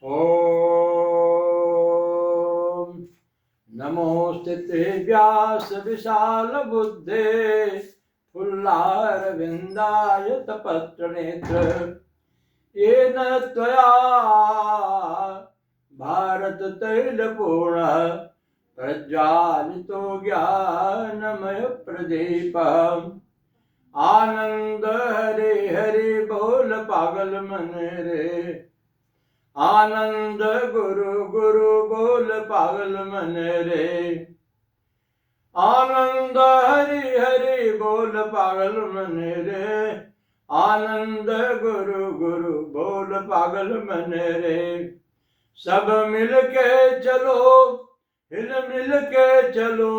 ओम नमोस्तुते व्यास विशाल बुद्धे फुल्लारविन्दाय तपत्रनेत्र येन त्वया भारत तैलपूर्णः प्रज्वालितो ज्ञानमय प्रदीपः आनंद हरे हरे बोल पागल मन रे आनंद गुरु गुरु बोल पागल मन रे आनंद हरि हरि बोल पागल मन रे आनंद गुरु गुरु बोल पागल मन रे सब मिल के चलो हिल मिल के चलो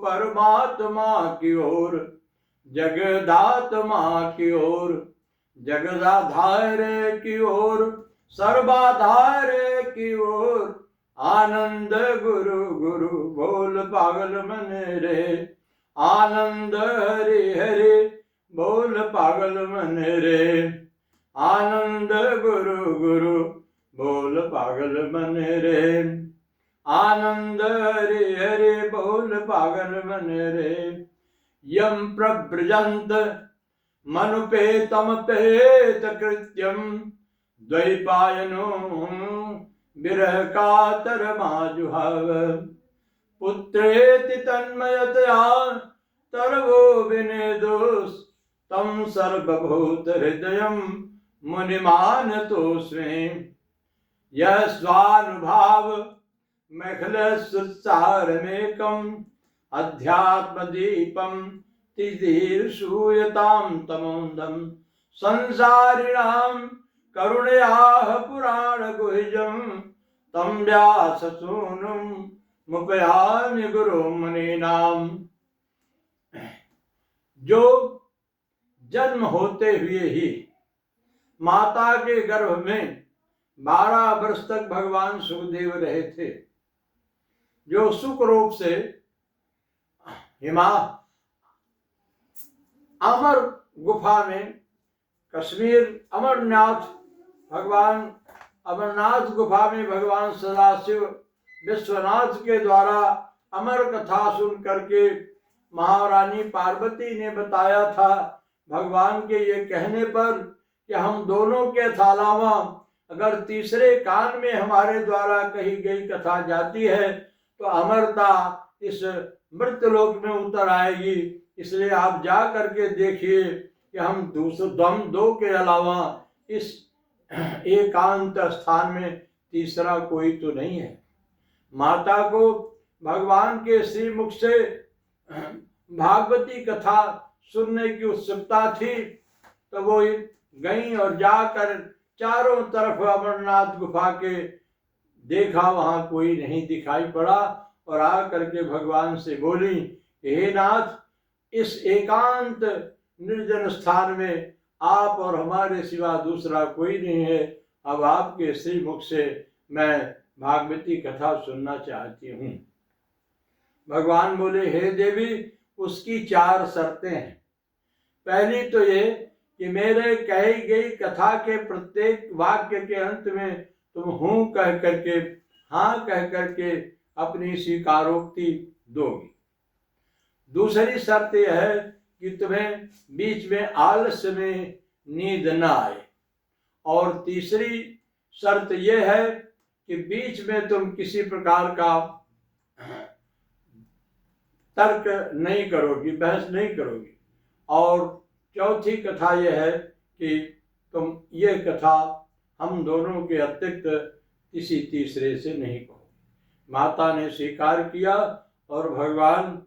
परमात्मा की ओर जगदात्मा की ओर जगदाधार की ओर सर्वाधार की ओर आनंद गुरु गुरु बोल पागल मन रे आनंद हरि हरि बोल पागल मन रे आनंद गुरु गुरु बोल पागल मन रे आनंद हरि हरि बोल पागल मन रे यम प्रव्रजंत मनुपेतमपेत कृत्यम द्वैपायनो विरह कातर माजुहाव पुत्रेति तन्मयतया तरवो विनेदोस तम सर्वभूत हृदयं मुनिमानतोस्मि यह स्वानुभाव मैखलसुत्सारमेकम् अध्यात्मदीपं तिदीर्षूयतां तमोन्दं संसारिणां करुणयाः पुराणगुह्यं तं व्याससूनुं मुपयामि गुरुं मुनीनाम्। जो जन्म होते हुए ही माता के गर्भ में 12 वर्ष तक भगवान सुखदेव रहे थे, जो सुख रूप से अमर गुफा में कश्मीर अमरनाथ भगवान अमरनाथ गुफा में भगवान सदाशिव विश्वनाथ के द्वारा अमर कथा सुन करके महारानी पार्वती ने बताया था भगवान के ये कहने पर कि हम दोनों के अलावा अगर तीसरे कान में हमारे द्वारा कही गई कथा जाती है तो अमरता इस मृत्यलोक में उतर आएगी, इसलिए आप जा करके देखिए कि हम दो के अलावा इस एकांत स्थान में तीसरा कोई तो नहीं है। माता को भगवान के श्रीमुख से भागवती कथा सुनने की उत्सुकता थी, तो वो गई और जाकर चारों तरफ अमरनाथ गुफा के देखा, वहां कोई नहीं दिखाई पड़ा और आ करके भगवान से बोली, हे नाथ, इस एकांत निर्जन स्थान में आप और हमारे सिवा दूसरा कोई नहीं है, अब आपके श्रीमुख से मैं भागवती कथा सुनना चाहती हूँ। भगवान बोले, हे देवी, उसकी 4 शर्तें हैं। पहली तो ये कि मेरे कही गई कथा के प्रत्येक वाक्य के अंत में तुम हूँ कह करके, हाँ कह करके अपनी स्वीकारोक्ति दोगी। दूसरी शर्त यह है कि तुम्हें बीच में आलस्य में नींद न आए, और तीसरी शर्त यह है कि बीच में तुम किसी प्रकार का तर्क नहीं करोगी, बहस नहीं करोगी, और चौथी कथा यह है कि तुम ये कथा हम दोनों के अतिरिक्त किसी तीसरे से नहीं कहो। माता ने स्वीकार किया और भगवान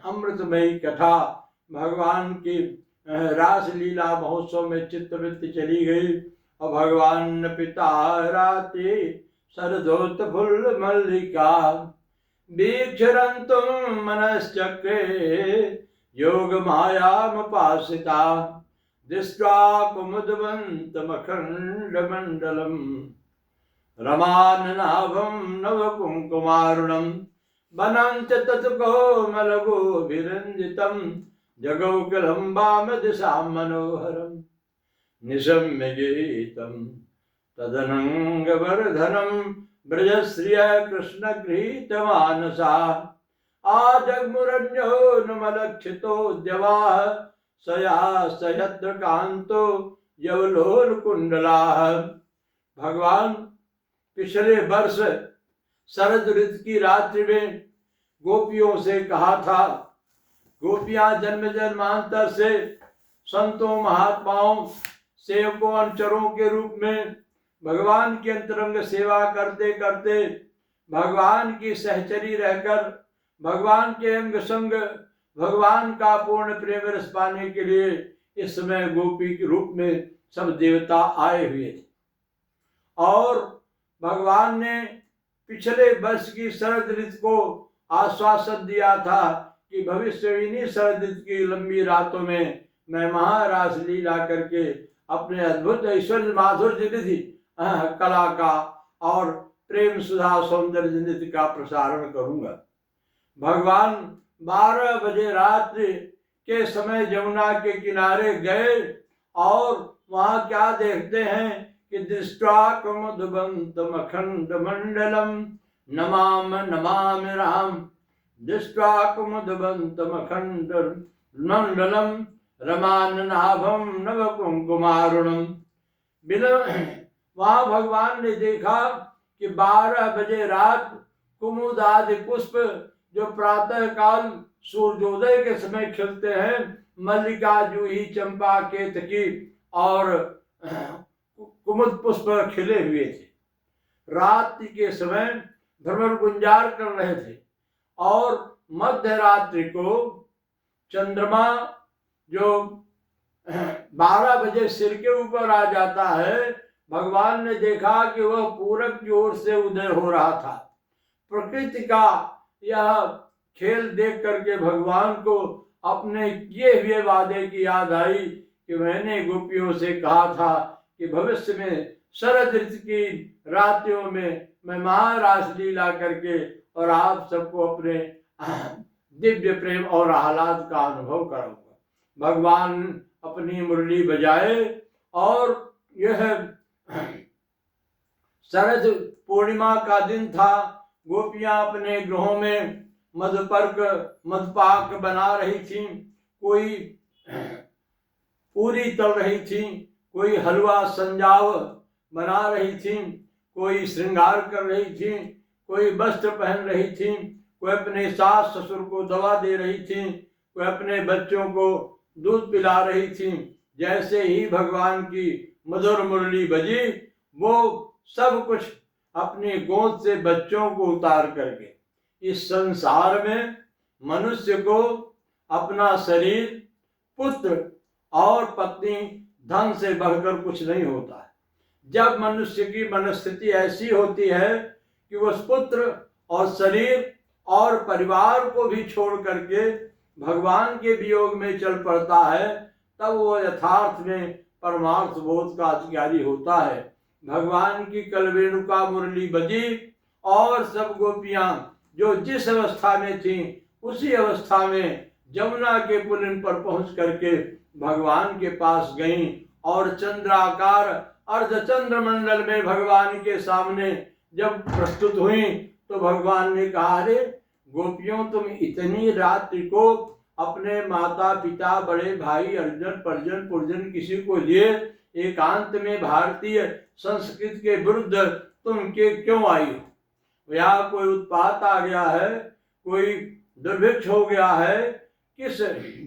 अमृतमयी कथा भगवान की रासलीला महोत्सव में चित्तवृत्ति चली गई, और भगवान पिता राते सरदोत फुल मल्लिका दीक्षरंतुम मनश्चक्रे योग मायामुपासिता दृष्ट्वा कुमुदवन्तमखण्डमण्डलम् रमाननाभं नवकुङ्कुमारुणं वनं च तत्कोमलगोभिरञ्जितं जगौकलं वामदिशां मनोहरं निशम्य गीतं तदनंग वर्धनम ब्रजश्रिय कृष्ण गृहीत मानसा आजग्मुरन्यो नमलक्षितो द्यवाः सया सयत्र कांतो यवलोल कुंडलाः। भगवान पिछले वर्ष शरद ऋतु की रात्रि में गोपियों से कहा था, गोपियां जन्म जन्मांतर से संतों महात्माओं सेवकों अनुचरों के रूप में भगवान की अंतरंग सेवा करते करते भगवान की सहचरी रहकर भगवान के अंग संग भगवान का पूर्ण प्रेम रस पाने के लिए इस समय गोपी के रूप में सब देवता आए हुए थे। और भगवान ने पिछले वर्ष की शरद ऋतु को आश्वासन दिया था कि भविष्य इन्हीं शरद ऋतु की लंबी रातों में मैं महारास लीला करके अपने अद्भुत ऐश्वर्य माधुर्य निधि कला का और प्रेम सुधा सौंदर्य निधि का प्रसारण करूंगा। भगवान 12 बजे रात्रि के समय यमुना के किनारे गए और वहां क्या देखते हैं कि दृष्ट्वा कुमुदबंतम अखंड मंडलम नमाम नमामि राम, दृष्ट्वा कुमुदबंतम अखंड मंडलम रमाननाभम नव कुंकुमारुणम। वहां भगवान ने देखा कि 12 बजे रात कुमुद आदि पुष्प जो प्रातः काल सूर्योदय के समय खिलते हैं, मल्लिका, जूही, चंपा, केतकी और कुमुद पुष्प खिले हुए थे। रात के समय भ्रमर गुंजार कर रहे थे और मध्य रात्रि को चंद्रमा जो 12 बजे सिर के ऊपर आ जाता है, भगवान ने देखा कि वह पूरब की ओर से उदय हो रहा था। प्रकृति का यह खेल देख करके भगवान को अपने किए हुए वादे की याद आई कि मैंने गोपियों से कहा था कि भविष्य में शरद ऋतु की रात्रियों में मैं महारास लीला करके और आप सबको अपने दिव्य प्रेम और आह्लाद का अनुभव कराऊंगा। भगवान अपनी मुरली बजाए और यह शरद पूर्णिमा का दिन था। गोपियां अपने गृहों में मधुपाक बना रही थी, कोई पूरी तल रही थी, कोई हलवा संजाव बना रही थी, कोई श्रृंगार कर रही थी, कोई वस्त्र पहन रही थी, कोई अपने सास ससुर को दवा दे रही थी, कोई अपने बच्चों को दूध पिला रही थी। जैसे ही भगवान की मधुर मुरली बजी, वो सब कुछ अपनी गोद से बच्चों को उतार करके इस संसार में मनुष्य को अपना शरीर, पुत्र और पत्नी, धन से बढ़कर कुछ नहीं होता है। जब मनुष्य की मनस्थिति ऐसी होती है कि वह पुत्र और शरीर और परिवार को भी छोड़ करके भगवान के वियोग में चल पड़ता है, तब वो यथार्थ में परमार्थ बोध का अधिकारी होता है। भगवान की कलवेणुका मुरली बजी और सब गोपियां जो जिस अवस्था में थी उसी अवस्था में यमुना के पुलिन पर पहुंच करके भगवान के पास गईं और चंद्राकार अर्धचंद्र मंडल में भगवान के सामने जब प्रस्तुत हुई तो भगवान ने कहा, अरे गोपियों, तुम इतनी रात्रि को अपने माता पिता, बड़े भाई, अर्जुन, परिजन, पुरजन किसी को लिए एकांत में भारतीय संस्कृति के विरुद्ध तुम के क्यों आई हो? यहाँ कोई उत्पात आ गया है, कोई दुर्भिक्ष हो गया है? किस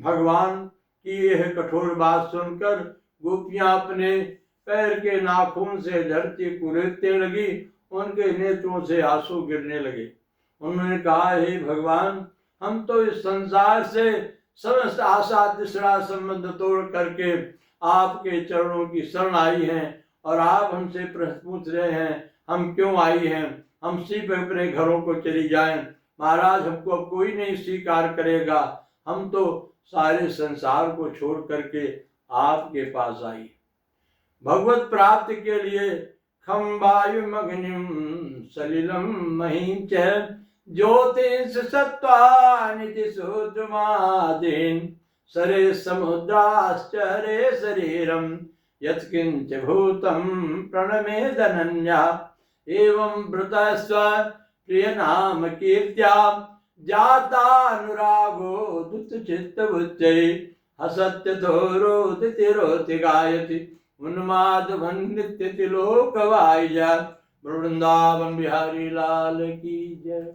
भगवान की यह कठोर बात सुनकर गोपियां अपने पैर के नाखून से धरती कुरेदने लगी, उनके नेत्रों से आंसू गिरने लगे। उन्होंने कहा, हे भगवान, हम तो इस संसार से समस्त आशा तृष्णा संबंध तोड़ करके आपके चरणों की शरण आई हैं और आप हमसे प्रश्न पूछ रहे हैं हम क्यों आई हैं? हम सिर्फ अपने घरों को चली जाएं। महाराज, हमको अब कोई नहीं स्वीकार करेगा, हम तो सारे संसार को छोड़ करके आपके पास आई। भगवत प्राप्ति के लिए खम वायुम अग्निम सलिलम महीच ज्योतिष सत्वानिधि सूत्रमादीन सरे समुद्राश्चरे शरीरम यत्किंच भूतं प्रणमेदनन्या एवं वृतस्व प्रिय नाम कीर्त्या जातानुरागो दुतचित्तवृत्यै हसत्यथोरोति गायति उन्मादभं नित्यति लोकवाह्य। वृंदावन बिहारी लाल की जय।